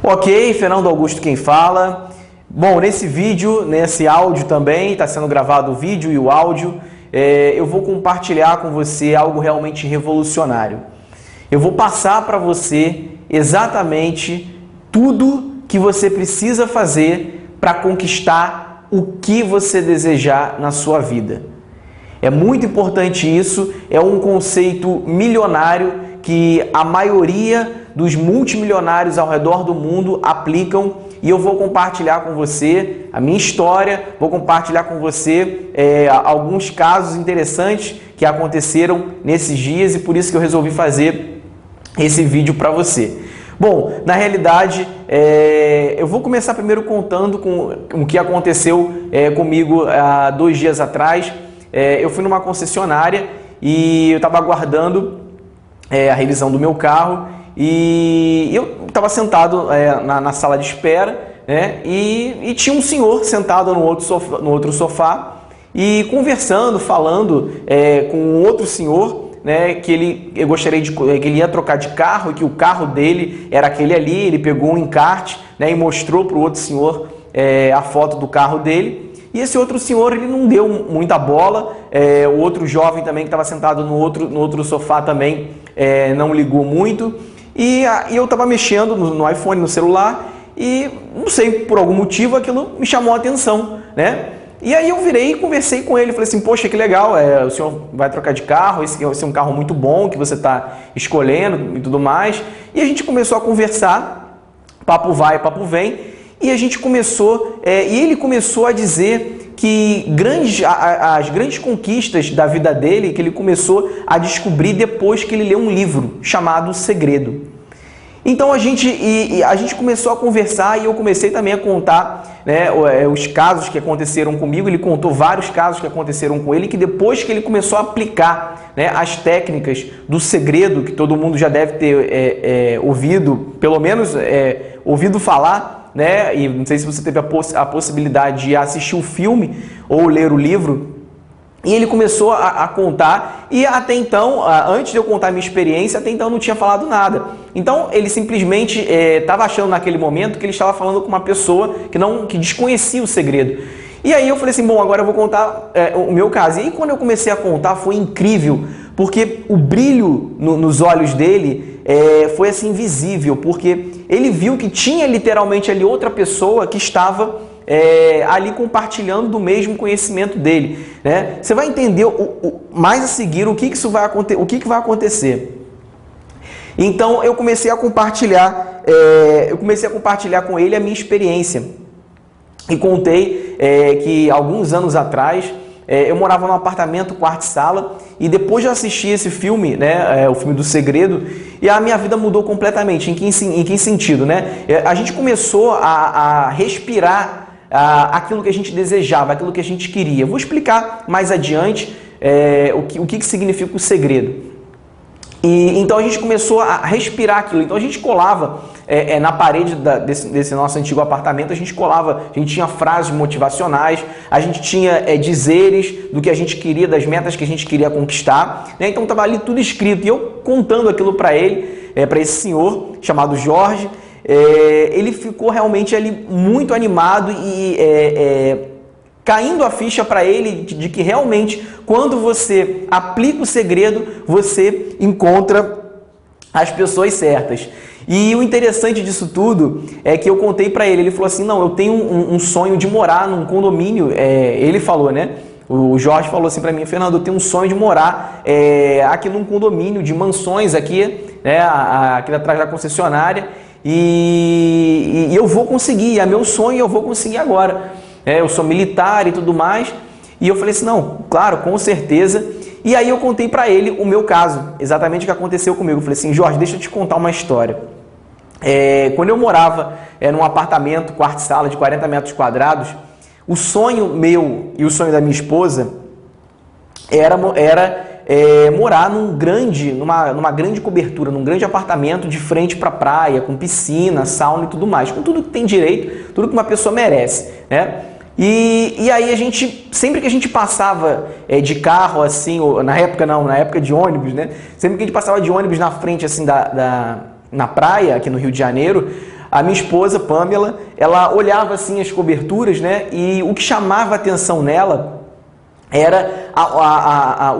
Ok, Fernando Augusto quem fala. Bom, nesse vídeo, nesse áudio também, está sendo gravado o vídeo e o áudio, eu vou compartilhar com você algo realmente revolucionário. Eu vou passar para você exatamente tudo que você precisa fazer para conquistar o que você desejar na sua vida. É muito importante isso, é um conceito milionário que a maioria dos multimilionários ao redor do mundo aplicam, e eu vou compartilhar com você a minha história, vou compartilhar com você alguns casos interessantes que aconteceram nesses dias, e por isso que eu resolvi fazer esse vídeo para você. Bom, na realidade, eu vou começar primeiro contando com o que aconteceu comigo há 2 dias atrás. Eu fui numa concessionária e eu estava aguardando a revisão do meu carro, e eu estava sentado na sala de espera, né? E tinha um senhor sentado no outro sofá e conversando, falando com outro senhor, né, que ele ia trocar de carro, e que o carro dele era aquele ali. Ele pegou um encarte, né, e mostrou para o outro senhor a foto do carro dele. E esse outro senhor, ele não deu muita bola. O outro jovem também que estava sentado no outro sofá também não ligou muito. E eu estava mexendo no iPhone, no celular, e não sei, por algum motivo aquilo me chamou a atenção, né? E aí eu virei e conversei com ele, falei assim: poxa, que legal, o senhor vai trocar de carro, esse é um carro muito bom que você está escolhendo e tudo mais. E a gente começou a conversar, papo vai, papo vem, e a gente começou, e ele começou a dizer que as grandes conquistas da vida dele, que ele começou a descobrir depois que ele leu um livro chamado O Segredo. Então a gente começou a conversar, e eu comecei também a contar, né, os casos que aconteceram comigo. Ele contou vários casos que aconteceram com ele, que depois que ele começou a aplicar, né, as técnicas do segredo, que todo mundo já deve ter ouvido, pelo menos ouvido falar, né? E não sei se você teve a possibilidade de assistir o filme ou ler o livro. E ele começou a contar, e até então, antes de eu contar a minha experiência, até então eu não tinha falado nada. Então ele simplesmente estava achando naquele momento que ele estava falando com uma pessoa que desconhecia o segredo. E aí eu falei assim: bom, agora eu vou contar o meu caso. E aí quando eu comecei a contar, foi incrível, porque o brilho nos olhos dele foi assim visível, porque ele viu que tinha literalmente ali outra pessoa que estava ali compartilhando do mesmo conhecimento dele, né? Você vai entender mais a seguir o que vai acontecer. Então eu comecei a compartilhar, com ele a minha experiência, e contei que alguns anos atrás eu morava num apartamento, quarto e sala, e depois de assistir esse filme, né, o filme do Segredo, e a minha vida mudou completamente. Em que sentido, né? A gente começou a respirar aquilo que a gente desejava, aquilo que a gente queria. Vou explicar mais adiante o que significa o segredo. E então a gente começou a respirar aquilo. Então a gente colava na parede desse nosso antigo apartamento, a gente tinha frases motivacionais, a gente tinha dizeres do que a gente queria, das metas que a gente queria conquistar, né? Então estava ali tudo escrito, e eu contando aquilo para ele, para esse senhor chamado Jorge. Ele ficou realmente ali muito animado, e caindo a ficha para ele de que realmente, quando você aplica o segredo, você encontra as pessoas certas. E o interessante disso tudo é que eu contei para ele. Ele falou assim: não, eu tenho um sonho de morar num condomínio. Ele falou, né? O Jorge falou assim para mim: Fernando, eu tenho um sonho de morar aqui num condomínio de mansões aqui, né, aqui atrás da concessionária. E eu vou conseguir, é meu sonho, eu vou conseguir agora. Eu sou militar e tudo mais. E eu falei assim: não, claro, com certeza. E aí eu contei para ele o meu caso, exatamente o que aconteceu comigo. Eu falei assim: Jorge, deixa eu te contar uma história. Quando eu morava num apartamento, quarto e sala de 40 metros quadrados, o sonho meu e o sonho da minha esposa era morar numa grande cobertura, num grande apartamento de frente para a praia, com piscina, sauna e tudo mais, com tudo que tem direito, tudo que uma pessoa merece, né? E aí sempre que a gente passava de carro, assim, ou, na época de ônibus, né? Sempre que a gente passava de ônibus na frente, assim, na praia, aqui no Rio de Janeiro, a minha esposa, Pamela, ela olhava assim as coberturas, né? E o que chamava a atenção nela era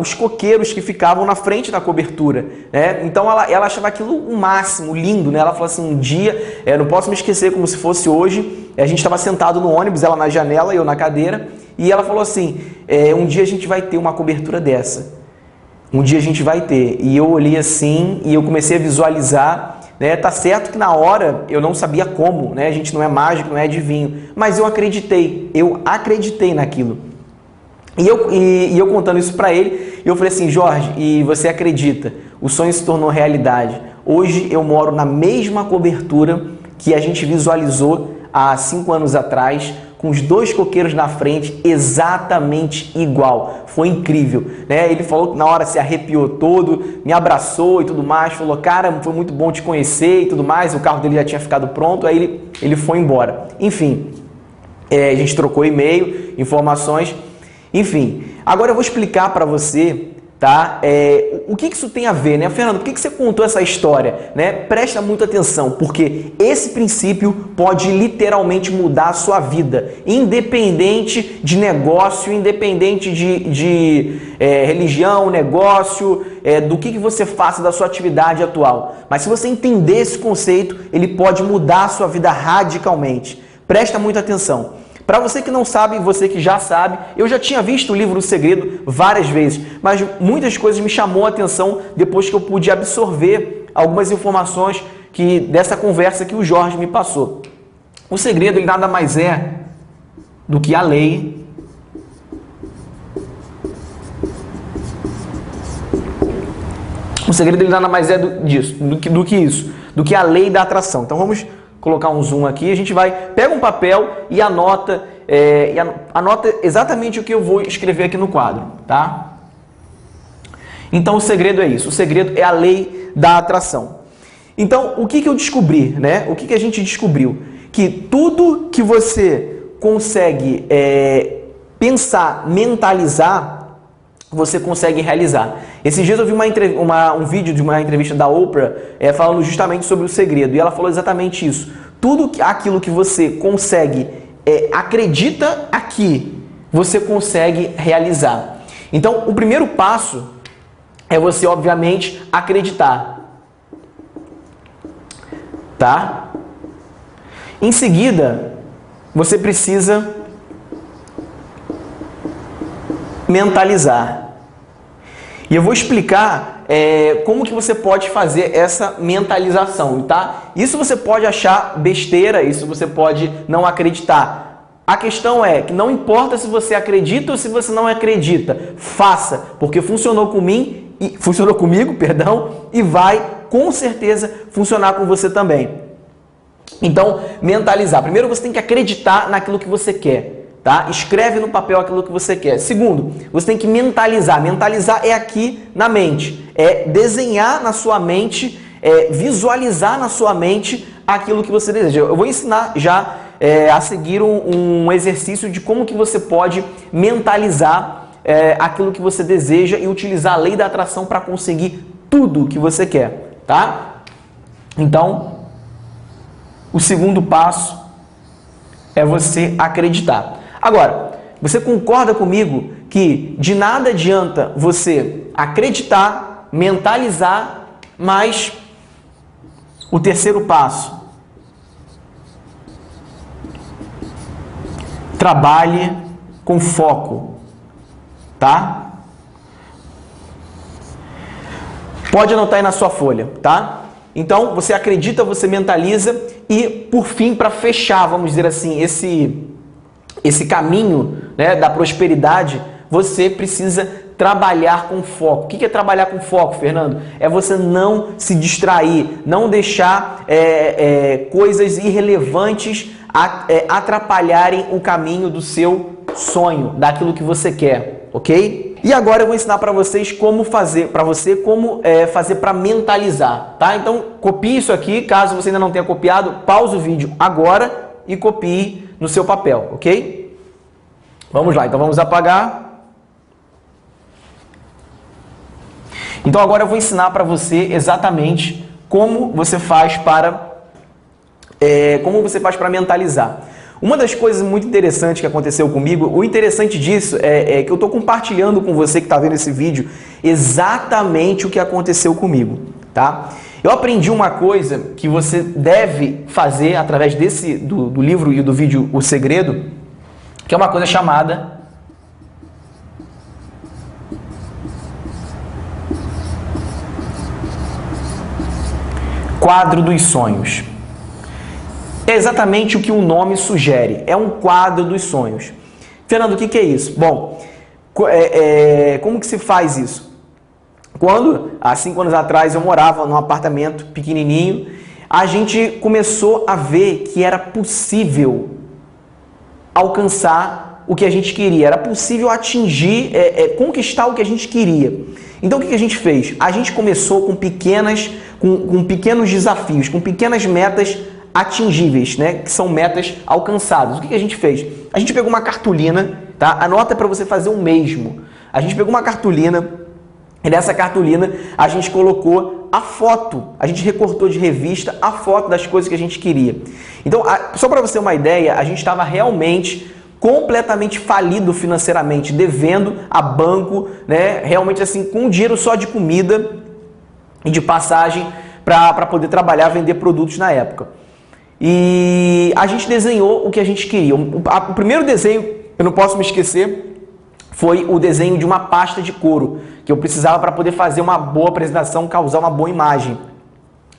os coqueiros que ficavam na frente da cobertura, né? Então ela achava aquilo o máximo, lindo, né? Ela falou assim, um dia, não posso me esquecer como se fosse hoje, a gente estava sentado no ônibus, ela na janela e eu na cadeira, e ela falou assim, um dia a gente vai ter uma cobertura dessa, um dia a gente vai ter. E eu olhei assim e eu comecei a visualizar, né? Tá certo que na hora eu não sabia como, né? A gente não é mágico, não é adivinho, mas eu acreditei naquilo. E eu contando isso para ele, eu falei assim, Jorge, e você acredita? O sonho se tornou realidade. Hoje eu moro na mesma cobertura que a gente visualizou há 5 anos atrás, com os 2 coqueiros na frente, exatamente igual. Foi incrível, né? Ele falou que na hora se arrepiou todo, me abraçou e tudo mais, falou, cara, foi muito bom te conhecer e tudo mais, o carro dele já tinha ficado pronto, aí ele foi embora. Enfim, a gente trocou e-mail, informações. Enfim, agora eu vou explicar para você, tá? O que isso tem a ver, né? Fernando, por que você contou essa história, né? Presta muita atenção, porque esse princípio pode literalmente mudar a sua vida, independente de negócio, independente de religião, negócio, do que você faça da sua atividade atual. Mas se você entender esse conceito, ele pode mudar a sua vida radicalmente. Presta muita atenção. Para você que não sabe e você que já sabe, eu já tinha visto o livro O Segredo várias vezes, mas muitas coisas me chamou a atenção depois que eu pude absorver algumas informações dessa conversa que o Jorge me passou. O segredo, ele nada mais é do que a lei O segredo, ele nada mais é do que a lei da atração. Então vamos colocar um zoom aqui, a gente pega um papel e anota exatamente o que eu vou escrever aqui no quadro, tá? Então o segredo é isso, o segredo é a lei da atração. Então o que eu descobri, né? O que a gente descobriu? Que tudo que você consegue pensar, mentalizar, você consegue realizar. Esses dias eu vi um vídeo de uma entrevista da Oprah falando justamente sobre o segredo, e ela falou exatamente isso. Tudo aquilo que você consegue, acredita aqui, você consegue realizar. Então, o primeiro passo é você, obviamente, acreditar. Tá? Em seguida, você precisa mentalizar. E eu vou explicar como que você pode fazer essa mentalização, tá? Isso você pode achar besteira, isso você pode não acreditar. A questão é que não importa se você acredita ou se você não acredita, faça, porque funcionou comigo, e vai com certeza funcionar com você também. Então, mentalizar. Primeiro você tem que acreditar naquilo que você quer. Tá? Escreve no papel aquilo que você quer. Segundo, você tem que mentalizar. Mentalizar é aqui na mente. É desenhar na sua mente, visualizar na sua mente aquilo que você deseja. Eu vou ensinar já a seguir um exercício de como que você pode mentalizar aquilo que você deseja e utilizar a lei da atração para conseguir tudo que você quer. Tá? Então, o segundo passo é você acreditar. Agora, você concorda comigo que de nada adianta você acreditar, mentalizar, mas o terceiro passo, trabalhe com foco, tá? Pode anotar aí na sua folha, tá? Então, você acredita, você mentaliza e, por fim, para fechar, vamos dizer assim, esse caminho, né, da prosperidade, você precisa trabalhar com foco. O que é trabalhar com foco, Fernando? É você não se distrair, não deixar coisas irrelevantes atrapalharem o caminho do seu sonho, daquilo que você quer, ok? E agora eu vou ensinar para vocês como fazer para mentalizar, tá? Então copie isso aqui, caso você ainda não tenha copiado, pause o vídeo agora e copie no seu papel, ok? Vamos lá, então vamos apagar. Então agora eu vou ensinar para você exatamente como você faz para como você faz para mentalizar? Uma das coisas muito interessantes que aconteceu comigo, o interessante disso é que eu estou compartilhando com você que está vendo esse vídeo exatamente o que aconteceu comigo, tá? Eu aprendi uma coisa que você deve fazer através do livro e do vídeo O Segredo, que é uma coisa chamada quadro dos sonhos. É exatamente o que o nome sugere, é um quadro dos sonhos. Fernando, o que é isso? Bom, como que se faz isso? Quando, há 5 anos atrás, eu morava num apartamento pequenininho, a gente começou a ver que era possível alcançar o que a gente queria, era possível atingir, conquistar o que a gente queria. Então, o que a gente fez? A gente começou com pequenos desafios, com pequenas metas atingíveis, né? Que são metas alcançadas. O que a gente fez? A gente pegou uma cartolina, tá? Anota para você fazer o mesmo. A gente pegou uma cartolina e nessa cartolina a gente colocou a foto, a gente recortou de revista a foto das coisas que a gente queria. Então, só para você ter uma ideia, a gente estava realmente completamente falido financeiramente, devendo a banco, né? Realmente assim, com dinheiro só de comida e de passagem para poder trabalhar, vender produtos na época. E a gente desenhou o que a gente queria. O primeiro desenho, eu não posso me esquecer, foi o desenho de uma pasta de couro, que eu precisava para poder fazer uma boa apresentação, causar uma boa imagem.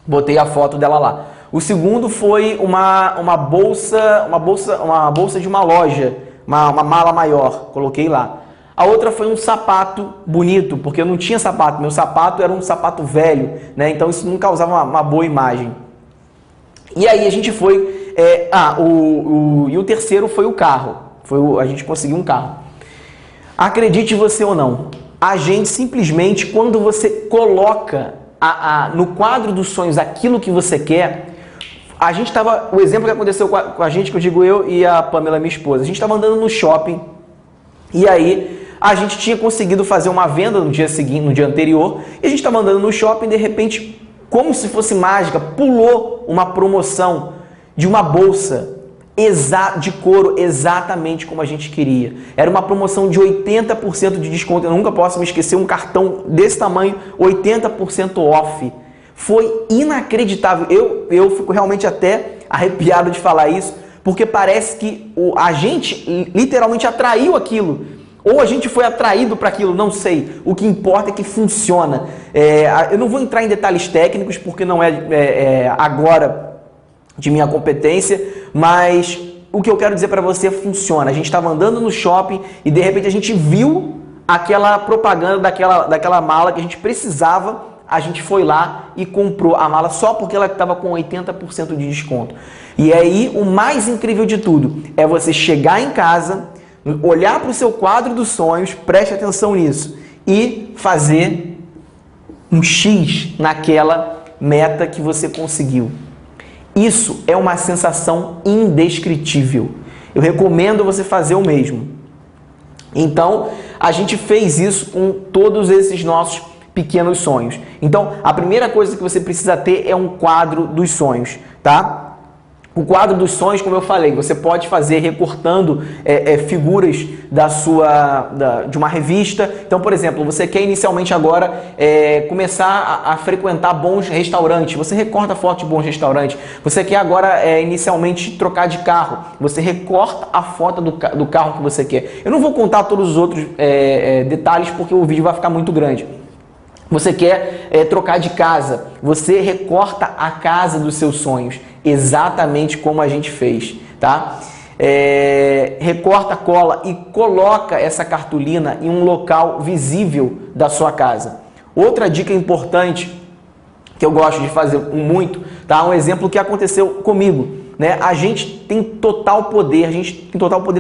Botei a foto dela lá. O segundo foi uma bolsa de uma loja, uma mala maior, coloquei lá. A outra foi um sapato bonito, porque eu não tinha sapato, meu sapato era um sapato velho, né? Então isso não causava uma boa imagem. E aí a gente foi... e o terceiro foi o carro. A gente conseguiu um carro. Acredite você ou não, a gente simplesmente, quando você coloca no quadro dos sonhos aquilo que você quer, a gente estava... O exemplo que aconteceu com a gente, que eu digo eu e a Pamela, minha esposa, a gente estava andando no shopping e aí a gente tinha conseguido fazer uma venda no dia seguinte, no dia anterior, e a gente estava andando no shopping e de repente, como se fosse mágica, pulou uma promoção de uma bolsa de couro exatamente como a gente queria. Era uma promoção de 80% de desconto. Eu nunca posso me esquecer, um cartão desse tamanho, 80% off. Foi inacreditável. Eu fico realmente até arrepiado de falar isso, porque parece que a gente literalmente atraiu aquilo. Ou a gente foi atraído para aquilo, não sei. O que importa é que funciona. Eu não vou entrar em detalhes técnicos, porque não é agora de minha competência, mas o que eu quero dizer para você funciona. A gente estava andando no shopping e de repente a gente viu aquela propaganda daquela mala que a gente precisava, a gente foi lá e comprou a mala só porque ela estava com 80% de desconto. E aí o mais incrível de tudo é você chegar em casa, olhar para o seu quadro dos sonhos, preste atenção nisso, e fazer um X naquela meta que você conseguiu. Isso é uma sensação indescritível. Eu recomendo você fazer o mesmo. Então, a gente fez isso com todos esses nossos pequenos sonhos. Então, a primeira coisa que você precisa ter é um quadro dos sonhos, tá? O quadro dos sonhos, como eu falei, você pode fazer recortando figuras de uma revista. Então, por exemplo, você quer inicialmente agora começar a frequentar bons restaurantes. Você recorta foto de bons restaurantes. Você quer agora inicialmente trocar de carro. Você recorta a foto do carro que você quer. Eu não vou contar todos os outros detalhes porque o vídeo vai ficar muito grande. Você quer trocar de casa, você recorta a casa dos seus sonhos, exatamente como a gente fez, tá? Recorta, cola e coloca essa cartolina em um local visível da sua casa. Outra dica importante que eu gosto de fazer muito, tá? Um exemplo que aconteceu comigo, né? A gente tem total poder,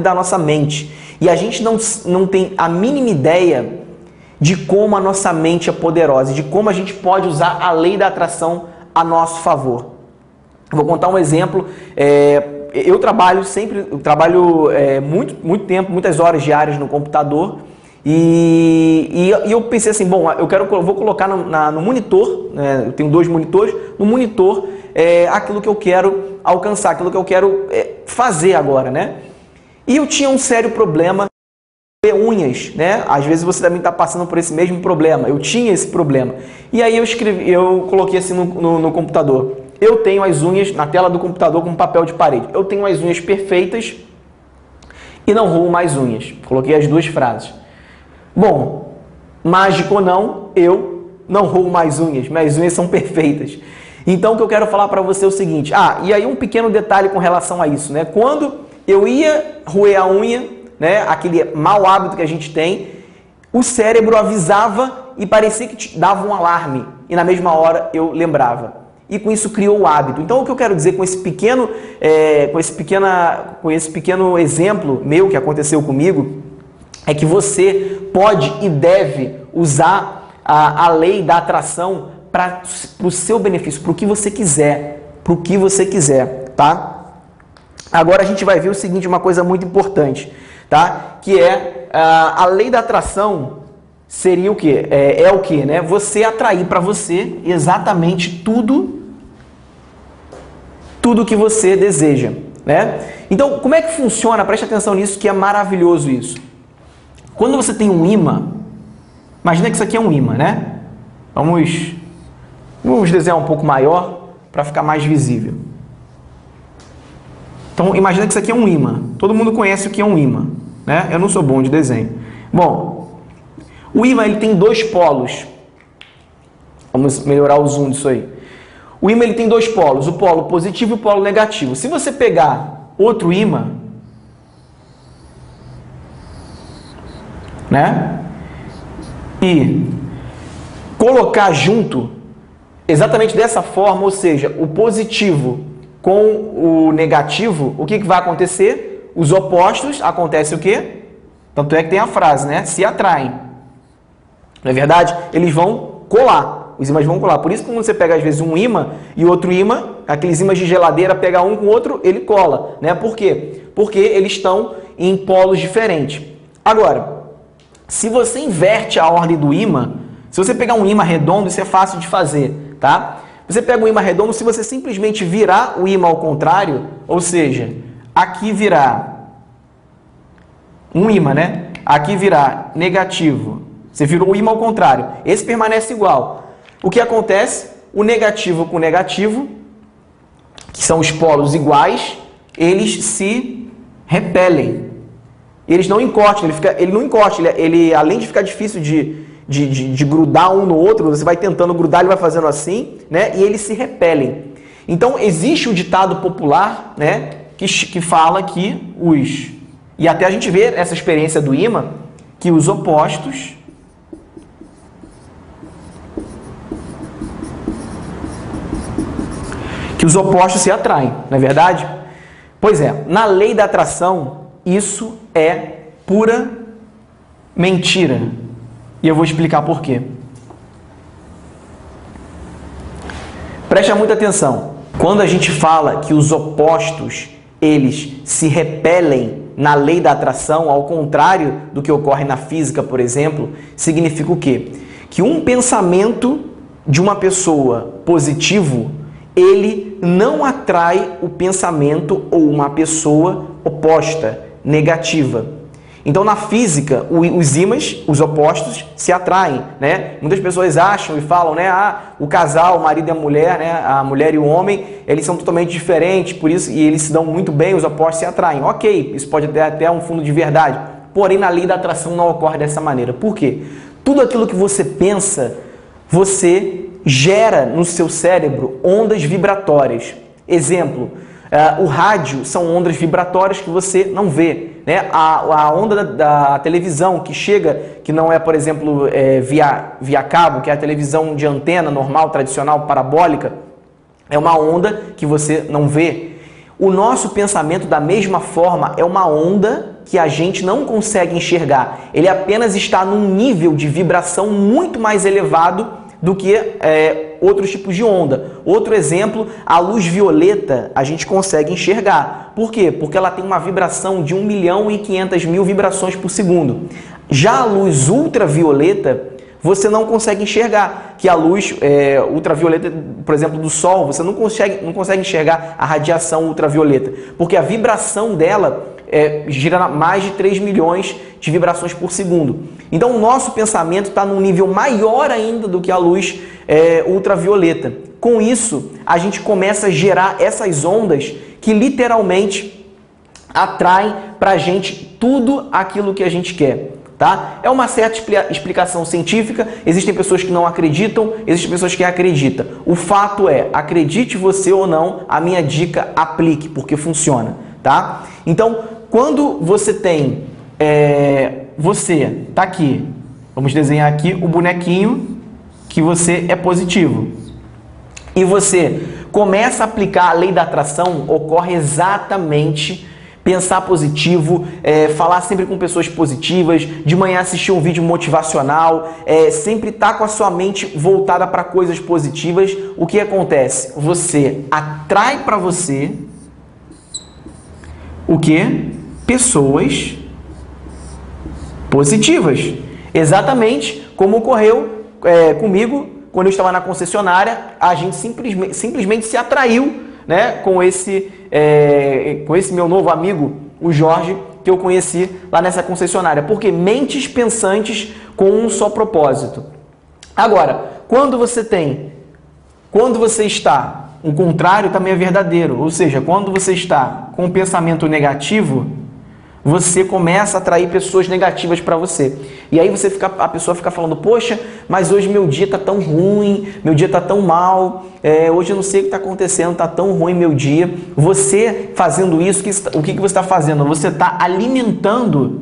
da nossa mente e a gente não tem a mínima ideia de como a nossa mente é poderosa, de como a gente pode usar a lei da atração a nosso favor. Vou contar um exemplo. Eu trabalho muito tempo, muitas horas diárias no computador e eu pensei assim, bom, vou colocar no monitor, né, eu tenho 2 monitores, no monitor aquilo que eu quero alcançar, aquilo que eu quero fazer agora, né? E eu tinha um sério problema de unhas, né? Às vezes você também está passando por esse mesmo problema. Eu tinha esse problema. E aí eu coloquei assim no computador. Eu tenho as unhas na tela do computador com papel de parede. Eu tenho as unhas perfeitas e não roo mais unhas. Coloquei as duas frases. Bom, mágico ou não, eu não roo mais unhas. Minhas unhas são perfeitas. Então, o que eu quero falar para você é o seguinte. E aí um pequeno detalhe com relação a isso, né? Quando eu ia roer a unha, né, aquele mau hábito que a gente tem, o cérebro avisava e parecia que dava um alarme. E na mesma hora eu lembrava. E com isso criou o hábito. Então, o que eu quero dizer com esse pequeno exemplo meu que aconteceu comigo é que você pode e deve usar a lei da atração para o seu benefício, para o que você quiser, tá? Agora a gente vai ver o seguinte, uma coisa muito importante, tá? Que é a lei da atração seria o quê? É o quê, né? Você atrair para você exatamente tudo que você deseja, né? Então, como é que funciona? Preste atenção nisso, que é maravilhoso isso. Quando você tem um imã, imagina que isso aqui é um imã, né? Vamos desenhar um pouco maior para ficar mais visível. Então, imagina que isso aqui é um imã. Todo mundo conhece o que é um imã, né? Eu não sou bom de desenho. Bom, o imã ele tem dois polos. Vamos melhorar o zoom disso aí. O imã ele tem dois polos, o polo positivo e o polo negativo. Se você pegar outro imã, né, e colocar junto, exatamente dessa forma, ou seja, o positivo com o negativo, o que vai acontecer? Os opostos, acontece o quê? Tanto é que tem a frase, né? Se atraem. Não é verdade? Eles vão colar. Os ímãs vão colar. Por isso, quando você pega, às vezes, um ímã e outro ímã, aqueles ímãs de geladeira, pega um com o outro, ele cola, né? Por quê? Porque eles estão em polos diferentes. Agora, se você inverte a ordem do ímã, se você pegar um ímã redondo, isso é fácil de fazer, tá? Você pega um ímã redondo, se você simplesmente virar o ímã ao contrário, ou seja, aqui virar um ímã, né? Aqui virar negativo. Você virou o ímã ao contrário. Esse permanece igual. O que acontece? O negativo com o negativo, que são os polos iguais, eles se repelem. Eles não encostam, ele não encosta, ele além de ficar difícil de grudar um no outro, você vai tentando grudar, ele vai fazendo assim, né? E eles se repelem. Então, existe o ditado popular, né? Que fala que e até a gente vê essa experiência do imã, que os opostos se atraem, não é verdade? Pois é, na lei da atração, isso é pura mentira. E eu vou explicar por quê. Preste muita atenção. Quando a gente fala que os opostos, eles se repelem na lei da atração, ao contrário do que ocorre na física, por exemplo, significa o quê? Que um pensamento de uma pessoa positivo, ele não atrai o pensamento ou uma pessoa oposta, negativa. Então, na física, os ímãs, os opostos, se atraem, né? Muitas pessoas acham e falam, né? O casal, o marido e a mulher, né? A mulher e o homem, eles são totalmente diferentes, por isso, e eles se dão muito bem, os opostos se atraem. Ok, isso pode ter até um fundo de verdade. Porém, na lei da atração não ocorre dessa maneira. Por quê? Tudo aquilo que você pensa, você gera no seu cérebro ondas vibratórias. Exemplo, o rádio são ondas vibratórias que você não vê, né? A onda da televisão que chega, que não é, por exemplo, via cabo, que é a televisão de antena normal, tradicional, parabólica, é uma onda que você não vê. O nosso pensamento, da mesma forma, é uma onda que a gente não consegue enxergar. Ele apenas está num nível de vibração muito mais elevado do que outros tipos de onda. Outro exemplo, a luz violeta a gente consegue enxergar. Por quê? Porque ela tem uma vibração de 1.500.000 vibrações por segundo. Já a luz ultravioleta, você não consegue enxergar, que a luz ultravioleta, por exemplo, do Sol, você não consegue enxergar a radiação ultravioleta, porque a vibração dela gira mais de 3 milhões de vibrações por segundo. Então o nosso pensamento está num nível maior ainda do que a luz ultravioleta. Com isso, a gente começa a gerar essas ondas que literalmente atraem para a gente tudo aquilo que a gente quer. Tá? É uma certa explicação científica, existem pessoas que não acreditam, existem pessoas que acreditam. O fato é, acredite você ou não, a minha dica aplique, porque funciona. Tá? Então, quando você tem, você tá aqui, vamos desenhar aqui o bonequinho que você é positivo, e você começa a aplicar a lei da atração, ocorre exatamente pensar positivo, falar sempre com pessoas positivas, de manhã assistir um vídeo motivacional, sempre estar com a sua mente voltada para coisas positivas. O que acontece? Você atrai para você o quê? Pessoas positivas. Exatamente como ocorreu comigo quando eu estava na concessionária. A gente simplesmente se atraiu, né, com esse meu novo amigo, o Jorge, que eu conheci lá nessa concessionária. Porque mentes pensantes com um só propósito. Agora, quando você está, o contrário também é verdadeiro. Ou seja, quando você está com um pensamento negativo, você começa a atrair pessoas negativas para você. E aí a pessoa fica falando, poxa, mas hoje meu dia está tão ruim, meu dia está tão mal, hoje eu não sei o que está acontecendo, está tão ruim meu dia. Você fazendo isso, o que você está fazendo? Você está alimentando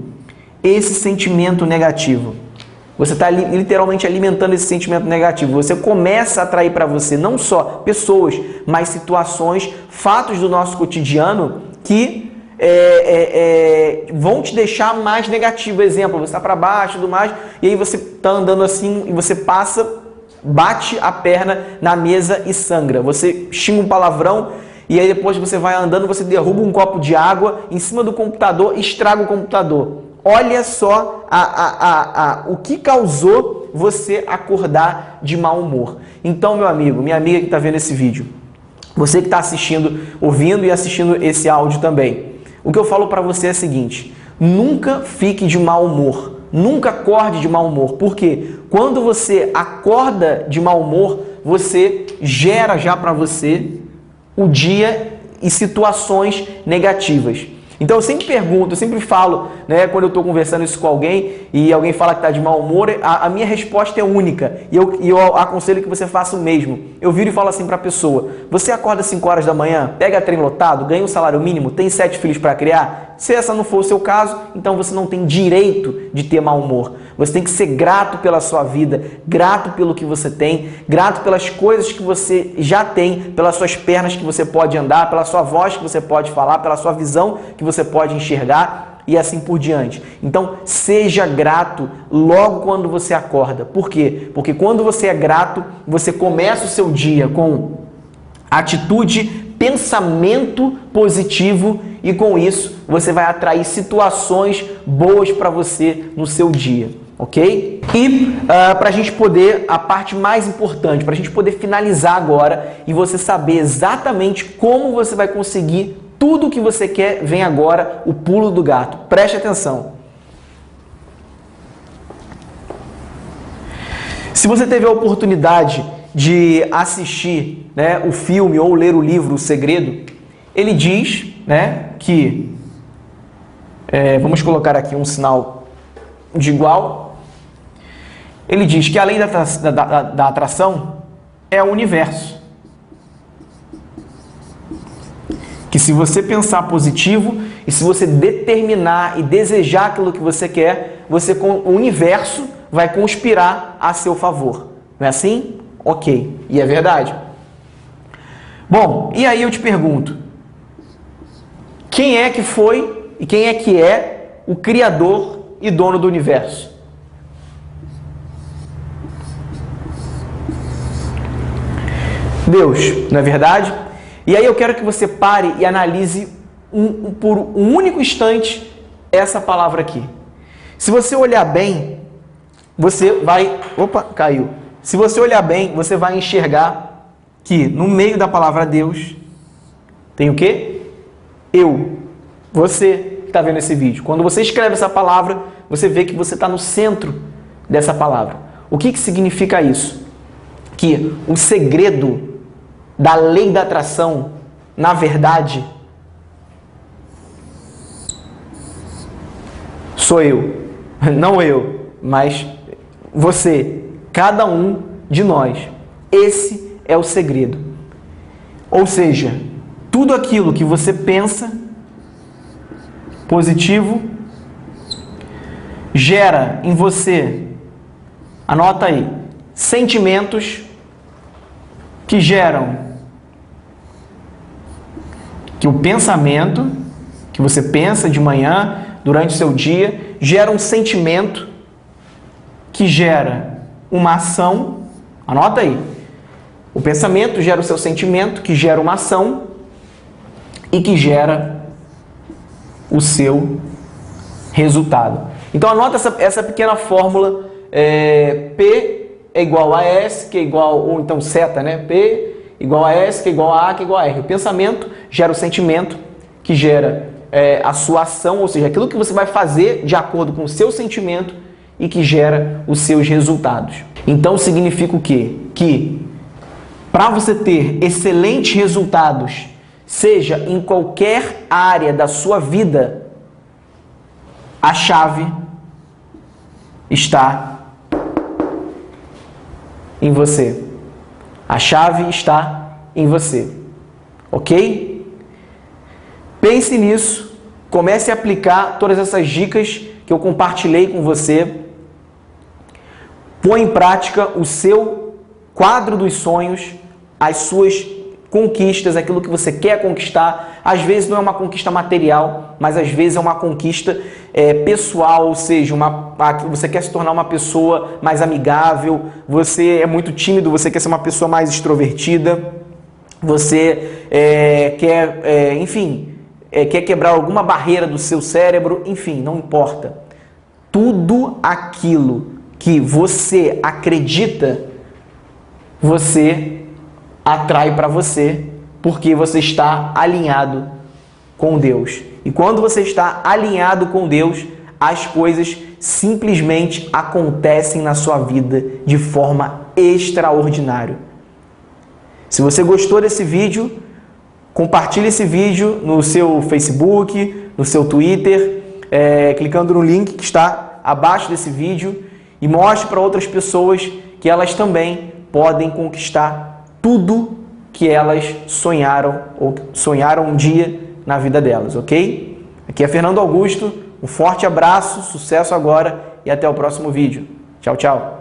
esse sentimento negativo. Você está literalmente alimentando esse sentimento negativo. Você começa a atrair para você não só pessoas, mas situações, fatos do nosso cotidiano que vão te deixar mais negativo. Exemplo, você está para baixo e tudo mais, e aí você está andando assim e você bate a perna na mesa e sangra. Você xinga um palavrão e aí depois você vai andando, você derruba um copo de água em cima do computador e estraga o computador. Olha só o que causou você acordar de mau humor. Então, meu amigo, minha amiga que está vendo esse vídeo, você que está assistindo, ouvindo e assistindo esse áudio também, o que eu falo para você é o seguinte: nunca fique de mau humor, nunca acorde de mau humor, porque quando você acorda de mau humor, você gera já para você o dia e situações negativas. Então eu sempre pergunto, eu sempre falo, né, quando eu estou conversando isso com alguém e alguém fala que está de mau humor, a minha resposta é única e eu aconselho que você faça o mesmo. Eu viro e falo assim para a pessoa: você acorda às 5 horas da manhã, pega trem lotado, ganha um salário mínimo, tem 7 filhos para criar? Se essa não for o seu caso, então você não tem direito de ter mau humor. Você tem que ser grato pela sua vida, grato pelo que você tem, grato pelas coisas que você já tem, pelas suas pernas que você pode andar, pela sua voz que você pode falar, pela sua visão que você pode enxergar e assim por diante. Então, seja grato logo quando você acorda. Por quê? Porque quando você é grato, você começa o seu dia com atitude, pensamento positivo e com isso você vai atrair situações boas para você no seu dia, ok? E para a gente poder, a parte mais importante, para a gente poder finalizar agora e você saber exatamente como você vai conseguir tudo o que você quer, vem agora o pulo do gato. Preste atenção. Se você teve a oportunidade de assistir, né, o filme ou ler o livro O Segredo, ele diz, né, que, vamos colocar aqui um sinal de igual, ele diz que a lei da atração é o universo. Que se você pensar positivo e se você determinar e desejar aquilo que você quer, o universo vai conspirar a seu favor. Não é assim? Ok. E é verdade. Bom, e aí eu te pergunto, quem é que foi e quem é que é o criador e dono do universo? Deus, não é verdade? E aí eu quero que você pare e analise por um único instante essa palavra aqui. Se você olhar bem, você vai... Opa, caiu. Se você olhar bem, você vai enxergar que no meio da palavra Deus tem o quê? Eu. Você que está vendo esse vídeo. Quando você escreve essa palavra, você vê que você está no centro dessa palavra. O que significa isso? Que o segredo da lei da atração, na verdade, sou eu. Não eu, mas você. Cada um de nós. Esse é o segredo. Ou seja, tudo aquilo que você pensa positivo gera em você, anota aí, sentimentos que geram que o pensamento que você pensa de manhã, durante o seu dia, gera um sentimento que gera uma ação, anota aí, o pensamento gera o seu sentimento, que gera uma ação e que gera o seu resultado. Então anota essa pequena fórmula, P é igual a S, que é igual, ou então seta, né? P igual a S, que é igual a A, que é igual a R. O pensamento gera o sentimento, que gera a sua ação, ou seja, aquilo que você vai fazer de acordo com o seu sentimento e que gera os seus resultados. Então significa o quê? Que para você ter excelentes resultados, seja em qualquer área da sua vida, a chave está em você. A chave está em você. Ok? Pense nisso. Comece a aplicar todas essas dicas que eu compartilhei com você. Põe em prática o seu quadro dos sonhos, as suas conquistas, aquilo que você quer conquistar. Às vezes não é uma conquista material, mas às vezes é uma conquista pessoal, ou seja, você quer se tornar uma pessoa mais amigável, você é muito tímido, você quer ser uma pessoa mais extrovertida, você quer quebrar alguma barreira do seu cérebro, enfim, não importa. Tudo aquilo que você acredita, você atrai para você, porque você está alinhado com Deus. E quando você está alinhado com Deus, as coisas simplesmente acontecem na sua vida de forma extraordinária. Se você gostou desse vídeo, compartilhe esse vídeo no seu Facebook, no seu Twitter, clicando no link que está abaixo desse vídeo e mostre para outras pessoas que elas também podem conquistar tudo que elas sonharam ou sonharam um dia na vida delas, ok? Aqui é Fernando Augusto, um forte abraço, sucesso agora e até o próximo vídeo. Tchau, tchau!